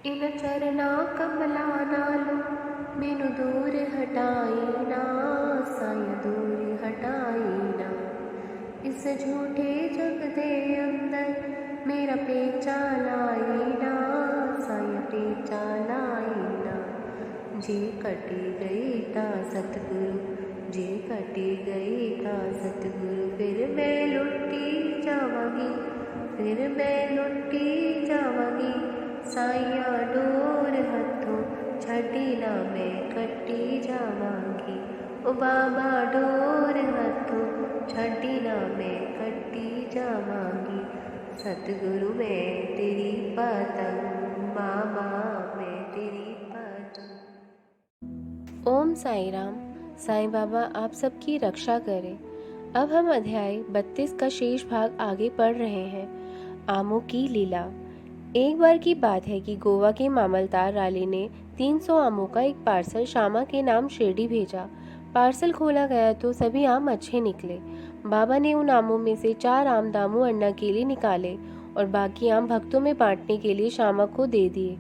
इन चरना कमलानालु मेनु दूर हटाईना साई दूर हटाईना। इस झूठे जग दे अंदर मेरा पेचा लाईना साई पेचा लाईना। जे कटी गई ता सतगुरु जे कटी गई ता सतगुरु फिर मैं लुटी जावांगी फिर मैं लुटी जावांगी। साइया डोर हथों छड़ी ना मैं कटी जावांगी। ओ बाबा डोर हथों छड़ी ना मैं कटी जावांगी। सतगुरु मैं तेरी पतंग बाबा मैं तेरी पतंग। ओम साई राम। साईं बाबा आप सबकी रक्षा करें। अब हम अध्याय 32 का शेष भाग आगे पढ़ रहे हैं। आमों की लीला। एक बार की बात है कि गोवा के मामलतार राली ने 300 आमों का एक पार्सल श्यामा के नाम शिरडी भेजा। पार्सल खोला गया तो सभी आम अच्छे निकले। बाबा ने उन आमों में से 4 आम दामू अन्ना के लिए निकाले और बाकी आम भक्तों में बांटने के लिए श्यामा को दे दिए।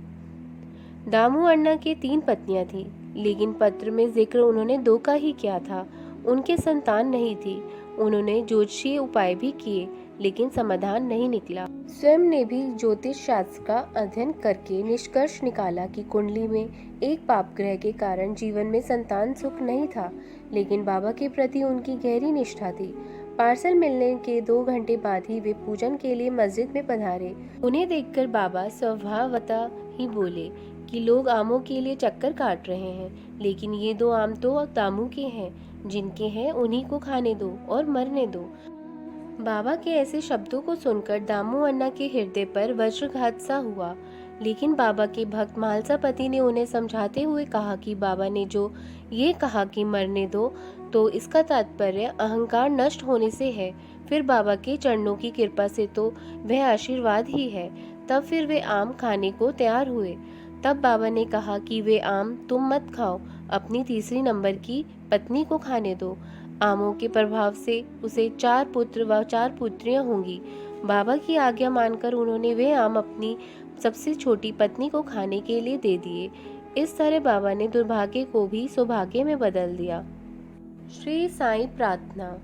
दामू अन्ना के 3 पत्नियां थीं, लेकिन पत्र में जिक्र उन्होंने 2 का ही किया था। उनके संतान नहीं थी। उन्होंने ज्योतिषीय उपाय भी किए, लेकिन समाधान नहीं निकला। स्वयं ने भी ज्योतिष शास्त्र का अध्ययन करके निष्कर्ष निकाला कि कुंडली में एक पाप ग्रह के कारण जीवन में संतान सुख नहीं था, लेकिन बाबा के प्रति उनकी गहरी निष्ठा थी। पार्सल मिलने के 2 घंटे बाद ही वे पूजन के लिए मस्जिद में पधारे। उन्हें देखकर बाबा स्वभावतः ही बोले कि लोग आमों के लिए चक्कर काट रहे हैं, लेकिन ये 2 आम तो दामू के हैं, जिनके हैं उन्हीं को खाने दो और मरने दो। बाबा के ऐसे शब्दों को सुनकर दामू अन्ना के हृदय पर वज्रघात सा हुआ, लेकिन बाबा के भक्त मालसापति ने उन्हें समझाते हुए कहा कि बाबा ने जो ये कहा कि मरने दो, तो इसका तात्पर्य अहंकार नष्ट होने से है। फिर बाबा के चरणों की कृपा से तो वह आशीर्वाद ही है। तब फिर वे आम खाने को तैयार हुए। तब बाबा ने कहा कि वे आम तुम मत खाओ, अपनी तीसरी नंबर की पत्नी को खाने दो। आमों के प्रभाव से उसे 4 पुत्र व 4 पुत्रियां होंगी। बाबा की आज्ञा मानकर उन्होंने वे आम अपनी सबसे छोटी पत्नी को खाने के लिए दे दिए। इस तरह बाबा ने दुर्भाग्य को भी सौभाग्य में बदल दिया। श्री साईं प्रार्थना।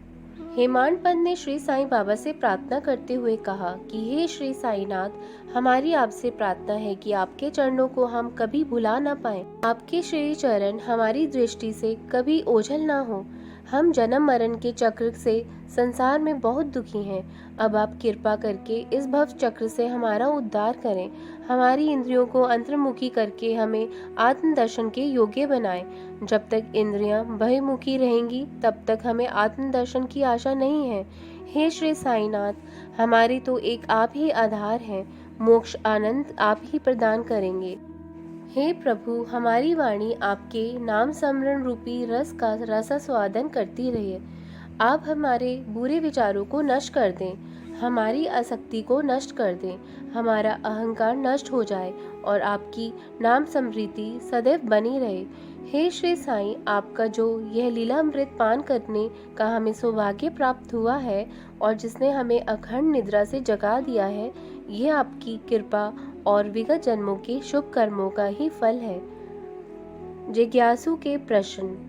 हेमांड पंत ने श्री साईं बाबा से प्रार्थना करते हुए कहा कि हे श्री साईनाथ, हमारी आपसे प्रार्थना है कि आपके चरणों को हम कभी भुला ना पाएं। आपके श्री चरण हमारी दृष्टि से कभी ओझल ना हो। हम जन्म मरण के चक्र से संसार में बहुत दुखी हैं। अब आप कृपा करके इस भव चक्र से हमारा उद्धार करें। हमारी इंद्रियों को अंतर्मुखी करके हमें आत्म दर्शन के योग्य बनाएं। जब तक इंद्रियां बहिर्मुखी रहेंगी, तब तक हमें आत्म दर्शन की आशा नहीं है। हे श्री साईनाथ, हमारे तो एक आप ही आधार हैं। मोक्ष आनंद आप ही प्रदान करेंगे। हे प्रभु, हमारी वाणी आपके नाम स्मरण रूपी रस का रसास्वादन करती रहे। आप हमारे बुरे विचारों को नष्ट कर दें, हमारी आसक्ति को नष्ट कर दें, हमारा अहंकार नष्ट हो जाए और आपकी नाम स्मृति सदैव बनी रहे। हे श्री साईं, आपका जो यह लीलामृत पान करने का हमें सौभाग्य प्राप्त हुआ है और जिसने हमें अखंड निद्रा से जगा दिया है, यह आपकी कृपा और विगत जन्मों के शुभ कर्मों का ही फल है। जिज्ञासु के प्रश्न।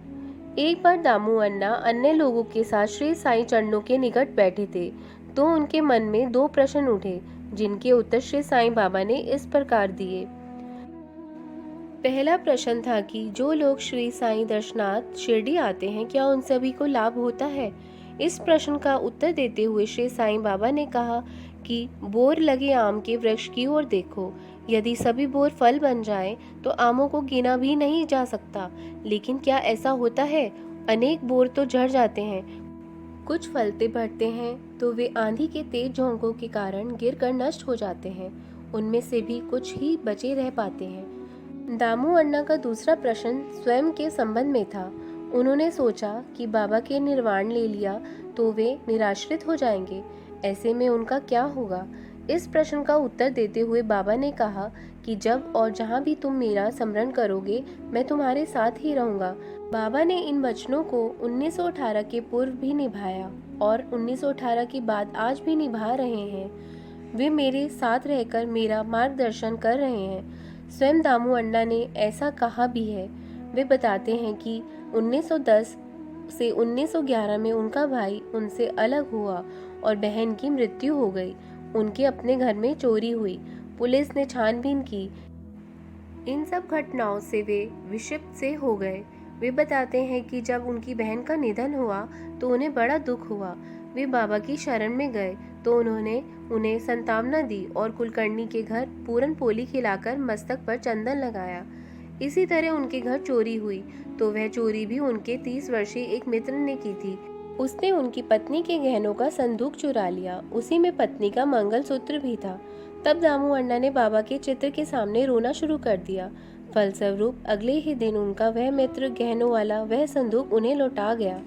एक बार दामू अन्ना अन्य लोगों के साथ श्री साईं चरणों के निकट बैठे थे, तो उनके मन में 2 प्रश्न उठे, जिनके उत्तर श्री साईं बाबा ने इस प्रकार दिए। पहला प्रश्न था कि जो लोग श्री साईं दर्शनार्थ शिरडी आते हैं, क्या उन सभी को लाभ होता है? इस प्रश्न का उत्तर देते हुए श्री साईं बाबा ने कहा कि बोर लगे आम के वृक्ष की ओर देखो। यदि सभी बोर फल बन जाएं, तो आमों को गिना भी नहीं जा सकता। लेकिन क्या ऐसा होता है? अनेक बोर तो झड़ जाते हैं। कुछ फलते बढ़ते हैं तो वे आंधी के तेज झोंकों के कारण गिरकर नष्ट हो जाते हैं। उनमें से भी कुछ ही बचे रह पाते हैं। दामू अन्ना का दूसरा प्रश्न स्वयं के संबंध में था। उन्होंने सोचा कि बाबा के निर्वाण ले लिया तो वे निराश्रित हो जाएंगे। ऐसे में उनका क्या होगा? इस प्रश्न का उत्तर देते हुए बाबा ने कहा कि जब और जहाँ भी तुम मेरा स्मरण करोगे, मैं तुम्हारे साथ ही रहूँगा। बाबा ने इन वचनों को 1918 के पूर्व भी निभाया और 1918 के बाद आज भी निभा रहे हैं। वे मेरे साथ रहकर मेरा मार्गदर्शन कर रहे हैं। स्वयं दामू अण्णा ने ऐसा कहा भी है। वे बताते हैं कि 1910 से 1911 में उनका भाई उनसे अलग हुआ और बहन की मृत्यु हो गई। उनके अपने घर में चोरी हुई। पुलिस ने छानबीन की। इन सब घटनाओं से वे विक्षिप्त से हो गए। वे बताते हैं कि जब उनकी बहन का निधन हुआ तो उन्हें बड़ा दुख हुआ। वे बाबा की शरण में गए तो उन्होंने उन्हें सांत्वना दी और कुलकर्णी के घर पूरन पोली खिलाकर मस्तक पर चंदन लगाया। इसी तरह उनके घर चोरी हुई तो वह चोरी भी उनके 30 वर्षीय एक मित्र ने की थी। उसने उनकी पत्नी के गहनों का संदूक चुरा लिया। उसी में पत्नी का मंगलसूत्र भी था। तब दामू अण्णा ने बाबा के चित्र के सामने रोना शुरू कर दिया। फलस्वरूप अगले ही दिन उनका वह मित्र गहनों वाला वह संदूक उन्हें लौटा गया।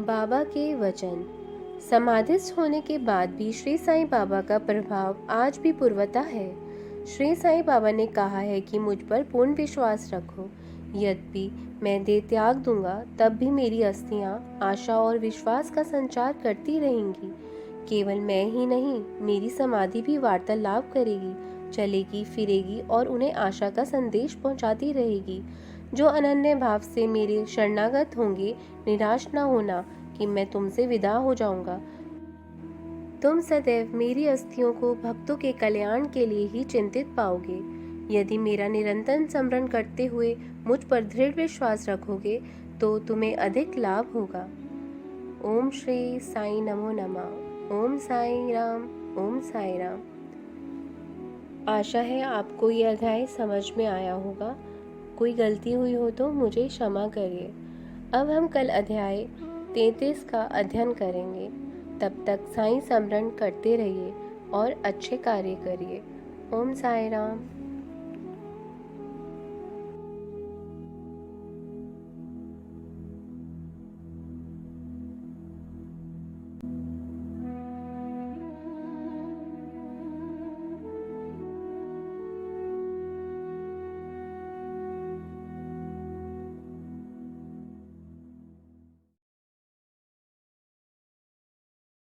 बाबा के वचन। समाधिस्थ होने के बाद भी श्री साईं बाबा का प्रभाव आज भी पूर्वता है। श्री साईं बाबा ने कहा है कि मुझ पर पूर्ण विश्वास रखो। यद्यपि मैं देह त्याग दूंगा तब भी मेरी अस्थियां आशा और विश्वास का संचार करती रहेंगी। केवल मैं ही नहीं, मेरी समाधि भी वार्तालाप करेगी, चलेगी फिरेगी और उन्हें आशा का संदेश पहुंचाती रहेगी। जो अनन्य भाव से मेरे शरणागत होंगे, निराश न होना कि मैं तुमसे विदा हो जाऊंगा। तुम सदैव मेरी अस्थियों को भक्तों के कल्याण के लिए ही चिंतित पाओगे। यदि मेरा निरंतर स्मरण करते हुए मुझ पर दृढ़ विश्वास रखोगे तो तुम्हें अधिक लाभ होगा। ओम श्री साई नमो नमः। ओम साई राम। ओम साई राम। आशा है आपको ये अध्याय समझ में आया होगा। कोई गलती हुई हो तो मुझे क्षमा करिए। अब हम कल अध्याय 33 का अध्ययन करेंगे। तब तक साईं स्मरण करते रहिए और अच्छे कार्य करिए। ओम साई राम।